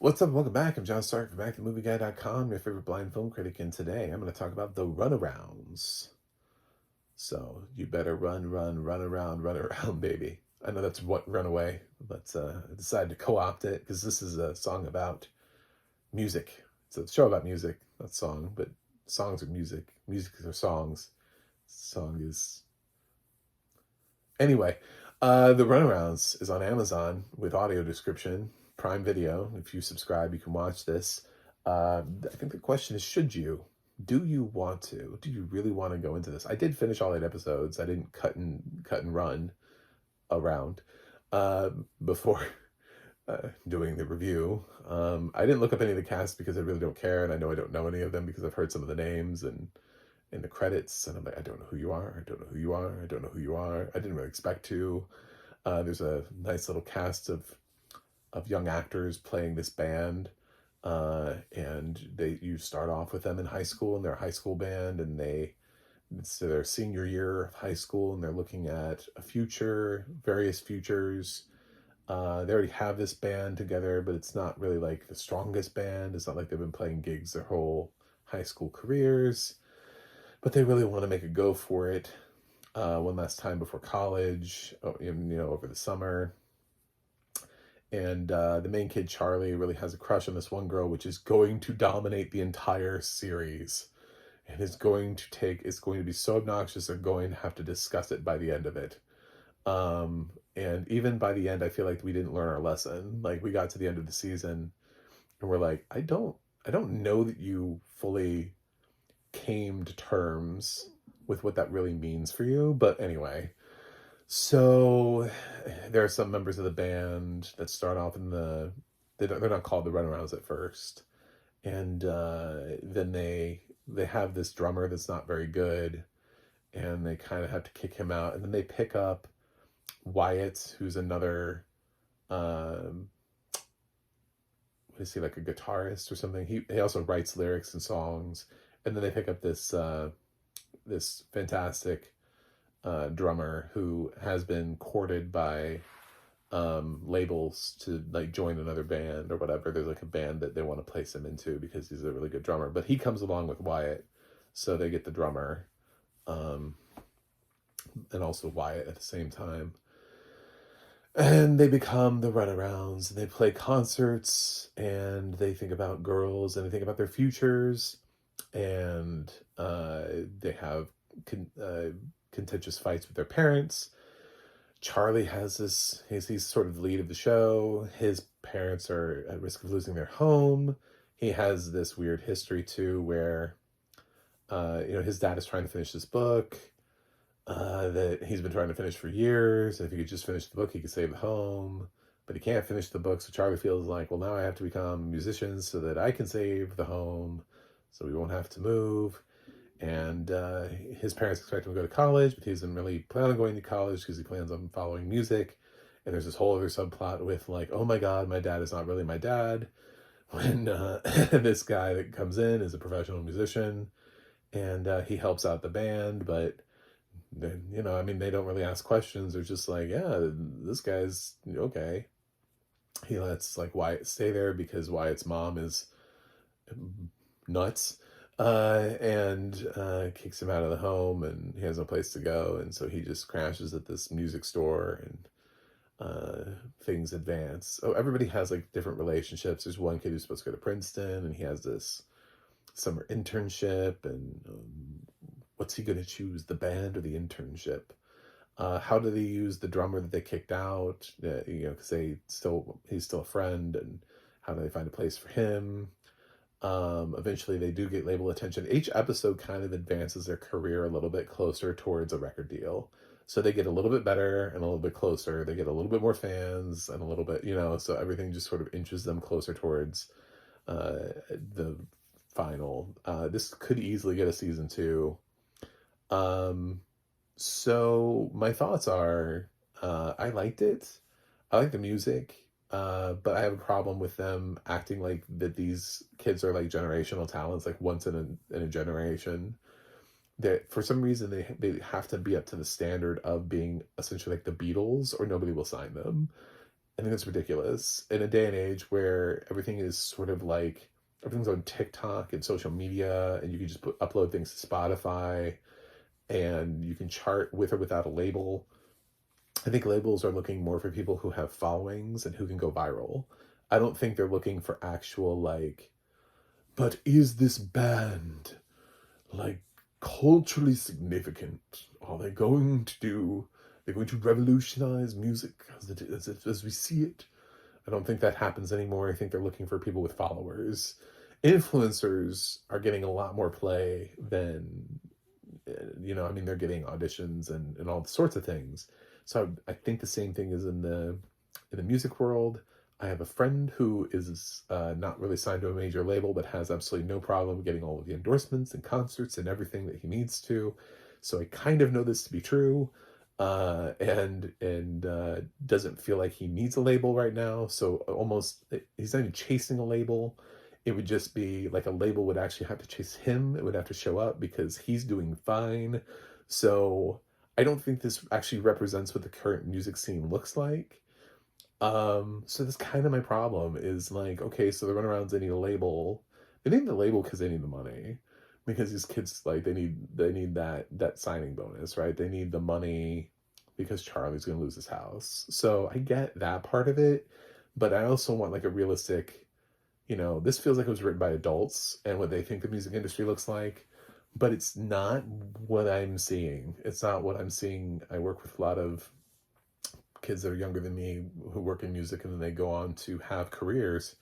What's up? Welcome back. I'm John Stark from BackTheMovieGuy.com, your favorite blind film critic, and today I'm going to talk about the Runarounds. So you better run around, baby. I know that's what Runaway, but I decided to co-opt it because this is a song about music. It's a show about music, not song, but songs are music. Music are songs. Song is anyway. The Runarounds is on Amazon with audio description. Prime Video. If you subscribe, you can watch this. I think the question is, should you? Do you want to? Do you really want to go into this? I did finish all 8 episodes. I didn't cut and run around before doing the review. I didn't look up any of the cast because I really don't care, and I know I don't know any of them because I've heard some of the names and in the credits, and I'm like, I don't know who you are. I don't know who you are. I don't know who you are. I didn't really expect to. There's a nice little cast of young actors playing this band, and you start off with them in high school and their high school band, and it's their senior year of high school, and they're looking at a future, various futures. They already have this band together, but it's not really like the strongest band. It's not like they've been playing gigs their whole high school careers, but they really want to make a go for it one last time before college, over the summer. And the main kid, Charlie, really has a crush on this one girl, which is going to dominate the entire series. And it's going to be so obnoxious, they're going to have to discuss it by the end of it. And even by the end, I feel like we didn't learn our lesson. Like, we got to the end of the season, and we're like, I don't know that you fully came to terms with what that really means for you. But anyway, so there are some members of the band that start off they're not called the Runarounds at first. And then they have this drummer that's not very good, and they kind of have to kick him out. And then they pick up Wyatt, who's another, what is he, like a guitarist or something? He also writes lyrics and songs. And then they pick up this fantastic drummer who has been courted by labels to like join another band or whatever. There's like a band that they want to place him into because he's a really good drummer, but he comes along with Wyatt, so they get the drummer and also Wyatt at the same time, and they become the Runarounds, and they play concerts, and they think about girls, and they think about their futures, and they have contentious fights with their parents. Charlie has he's sort of the lead of the show. His parents are at risk of losing their home. He has this weird history too, where his dad is trying to finish this book that he's been trying to finish for years. If he could just finish the book, he could save the home, but he can't finish the book. So Charlie feels like, well, now I have to become a musician so that I can save the home, so we won't have to move. And his parents expect him to go to college, but he doesn't really plan on going to college because he plans on following music. And there's this whole other subplot with like, oh my God, my dad is not really my dad. When this guy that comes in is a professional musician, and he helps out the band, but they don't really ask questions. They're just like, yeah, this guy's okay. He lets like Wyatt stay there because Wyatt's mom is nuts. And kicks him out of the home, and he has no place to go, and so he just crashes at this music store, and things advance. Oh, everybody has like different relationships. There's one kid who's supposed to go to Princeton, and he has this summer internship, and what's he going to choose, the band or the internship? How do they use the drummer that they kicked out? Because he's still a friend, and how do they find a place for him? Eventually they do get label attention. Each episode kind of advances their career a little bit closer towards a record deal. So they get a little bit better and a little bit closer. They get a little bit more fans and a little bit, so everything just sort of inches them closer towards the final. This could easily get a season 2. So my thoughts are, I liked it. I like the music. But I have a problem with them acting like that these kids are like generational talents, like once in a generation. That for some reason they have to be up to the standard of being essentially like the Beatles, or nobody will sign them. I think that's ridiculous in a day and age where everything is sort of like everything's on TikTok and social media, and you can just upload things to Spotify, and you can chart with or without a label. I think labels are looking more for people who have followings and who can go viral. I don't think they're looking for actual like, but is this band like culturally significant? Are they going to do? They're going to revolutionize music as we see it. I don't think that happens anymore. I think they're looking for people with followers. Influencers are getting a lot more play than, I mean, they're getting auditions and all sorts of things. So I think the same thing is in the music world. I have a friend who is not really signed to a major label, but has absolutely no problem getting all of the endorsements and concerts and everything that he needs to. So I kind of know this to be true, and doesn't feel like he needs a label right now. So almost he's not even chasing a label. It would just be like a label would actually have to chase him. It would have to show up because he's doing fine. So I don't think this actually represents what the current music scene looks like. So that's kind of my problem is like, okay, so the Runarounds, they need a label. They need the label because they need the money. Because these kids, like, they need that signing bonus, right? They need the money because Charlie's gonna lose his house. So I get that part of it, but I also want like a realistic, this feels like it was written by adults and what they think the music industry looks like, but it's not what I'm seeing. It's not what I'm seeing. I work with a lot of kids that are younger than me who work in music, and then they go on to have careers,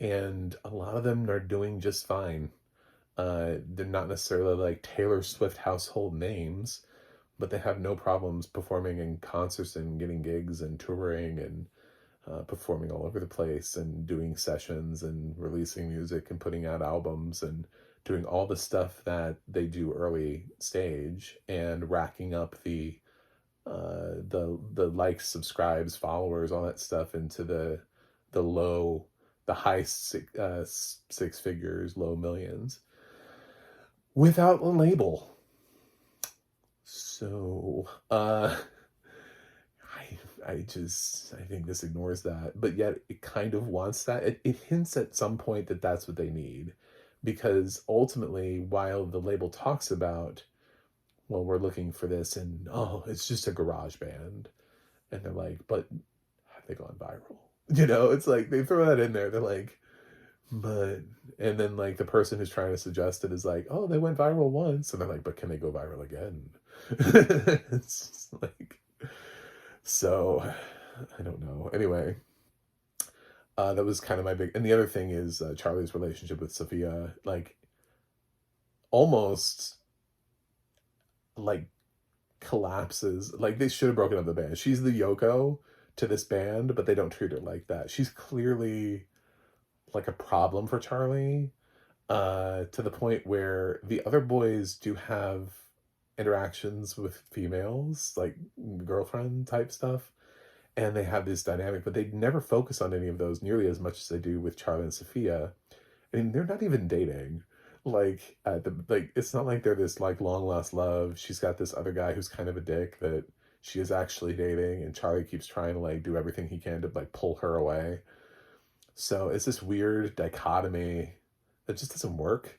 and a lot of them are doing just fine. They're not necessarily like Taylor Swift household names, but they have no problems performing in concerts and getting gigs and touring and performing all over the place and doing sessions and releasing music and putting out albums and doing all the stuff that they do early stage and racking up the likes, subscribes, followers, all that stuff into the high six figures, low millions without a label. So I think this ignores that, but yet it kind of wants that. It hints at some point that that's what they need, because ultimately, while the label talks about, well, we're looking for this, and oh, it's just a garage band, and they're like, but have they gone viral? It's like they throw that in there. They're like, but, and then like the person who's trying to suggest it is like, oh, they went viral once, and they're like, but can they go viral again? It's just like, so I don't know. Anyway, that was kind of my big. And the other thing is Charlie's relationship with Sophia, like almost like collapses. Like they should have broken up the band. She's the Yoko to this band, but they don't treat her like that. She's clearly like a problem for Charlie, to the point where the other boys do have interactions with females, like girlfriend type stuff, and they have this dynamic, but they never focus on any of those nearly as much as they do with Charlie and Sophia. I mean, they're not even dating. Like it's not like they're this like long lost love. She's got this other guy who's kind of a dick that she is actually dating, and Charlie keeps trying to like do everything he can to like pull her away. So it's this weird dichotomy that just doesn't work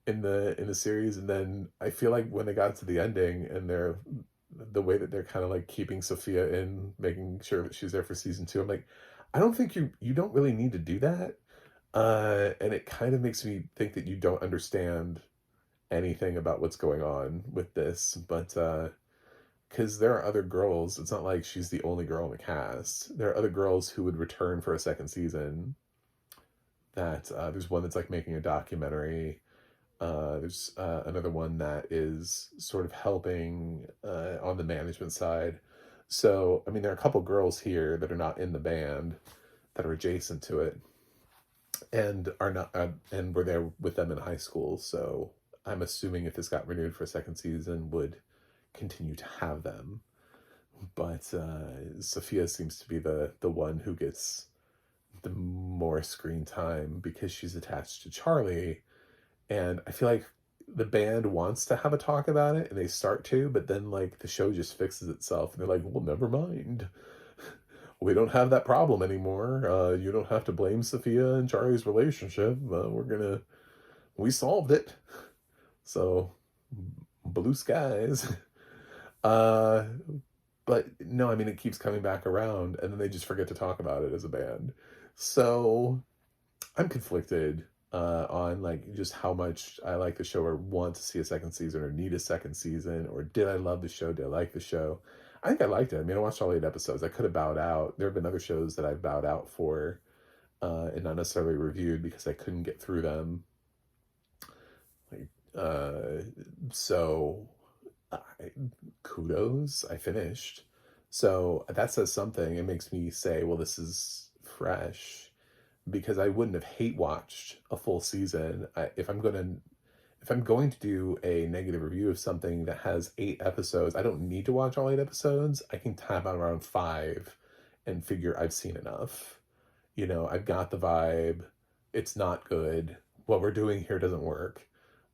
in the series. And then I feel like when they got to the ending and the way that they're kind of like keeping Sophia in, making sure that she's there for season 2, I'm like, I don't think you don't really need to do that. And it kind of makes me think that you don't understand anything about what's going on with this. But because there are other girls, it's not like she's the only girl in the cast. There are other girls who would return for a second season. There's one that's like making a documentary. There's another one that is sort of helping on the management side. So, I mean, there are a couple girls here that are not in the band that are adjacent to it and are not, and were there with them in high school. So I'm assuming if this got renewed for a second season, would continue to have them. But Sophia seems to be the one who gets the more screen time because she's attached to Charlie. And I feel like the band wants to have a talk about it, and they start to, but then like the show just fixes itself, and they're like, well, never mind. we don't have that problem anymore. You don't have to blame Sophia and Charlie's relationship. We solved it. So, blue skies. Uh, but no, I mean, it keeps coming back around, and then they just forget to talk about it as a band. So, I'm conflicted on like just how much I like the show or want to see a second season or need a second season, or did I love the show? Did I like the show? I think I liked it. I mean, I watched all 8 episodes. I could have bowed out. There have been other shows that I've bowed out for and not necessarily reviewed because I couldn't get through them. Like, so I, kudos, I finished. So that says something. It makes me say, well, this is fresh because I wouldn't have hate watched a full season. If I'm going to do a negative review of something that has 8 episodes, I don't need to watch all 8 episodes. I can tap out around 5 and figure I've seen enough. I've got the vibe. It's not good. What we're doing here doesn't work.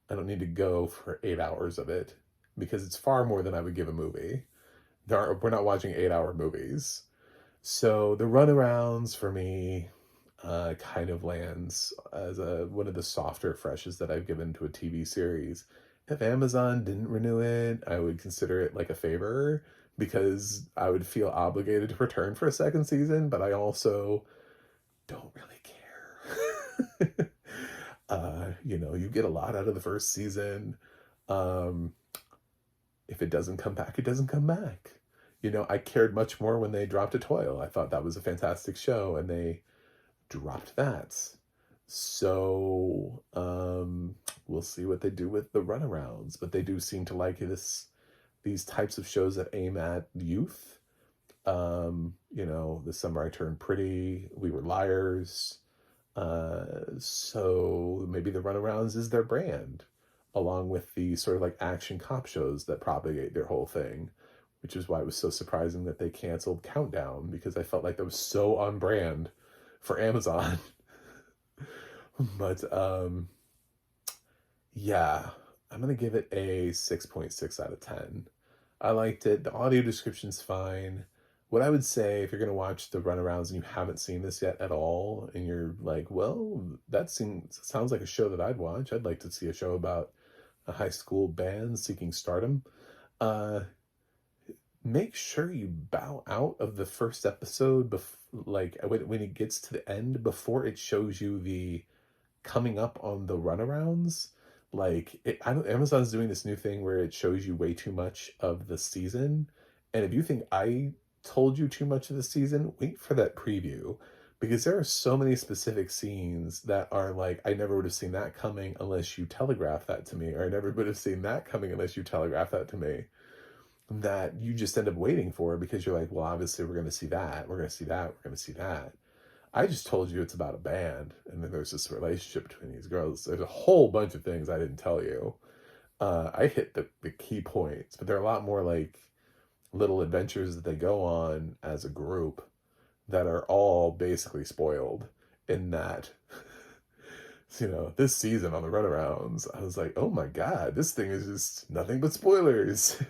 I don't need to go for 8 hours of it because it's far more than I would give a movie. We're not watching 8-hour movies. So the runarounds for me kind of lands as one of the softer freshes that I've given to a TV series. If Amazon didn't renew it, I would consider it like a favor because I would feel obligated to return for a second season, but I also don't really care. You get a lot out of the first season. If it doesn't come back, it doesn't come back. I cared much more when they dropped a Toil. I thought that was a fantastic show, and they dropped that. So we'll see what they do with the runarounds, but they do seem to like these types of shows that aim at youth. This summer I turned pretty, we were liars. So maybe the runarounds is their brand, along with the sort of like action cop shows that propagate their whole thing, which is why it was so surprising that they canceled Countdown, because I felt like that was so on brand for Amazon. But yeah, I'm gonna give it a 6.6 out of 10. I liked it. The audio description's fine. What I would say, if you're gonna watch the runarounds and you haven't seen this yet at all, and you're like, well, that sounds like a show that I'd watch. I'd like to see a show about a high school band seeking stardom. Make sure you bow out of the first episode, like when it gets to the end, before it shows you the coming up on the runarounds. Like Amazon's doing this new thing where it shows you way too much of the season, and if you think I told you too much of the season, wait for that preview, because there are so many specific scenes that are like, I never would have seen that coming unless you telegraphed that to me, or I never would have seen that coming unless you telegraphed that to me, that you just end up waiting for because you're like, well, obviously we're going to see that, we're going to see that, we're going to see that. I just told you it's about a band, and then there's this relationship between these girls. There's a whole bunch of things I didn't tell you. I hit the key points, but there are a lot more like little adventures that they go on as a group that are all basically spoiled in that. This season on the runarounds, I was like, oh my God, this thing is just nothing but spoilers.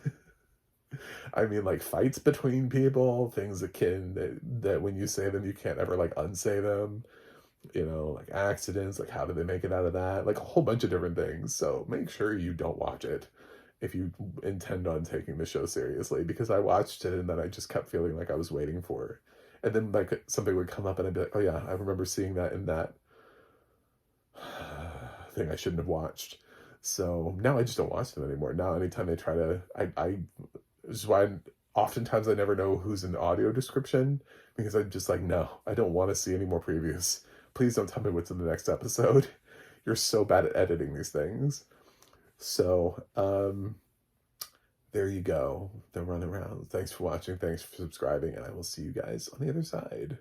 I mean, like fights between people, things that when you say them, you can't ever like unsay them. Like accidents, like how did they make it out of that? Like a whole bunch of different things. So make sure you don't watch it if you intend on taking the show seriously, because I watched it and then I just kept feeling like I was waiting for it. And then like something would come up and I'd be like, oh yeah, I remember seeing that in that thing I shouldn't have watched. So now I just don't watch them anymore. Now anytime they try to, this is why oftentimes I never know who's in the audio description, because I'm just like, no, I don't want to see any more previews. Please don't tell me what's in the next episode. You're so bad at editing these things. So, there you go. The runaround. Thanks for watching. Thanks for subscribing. And I will see you guys on the other side.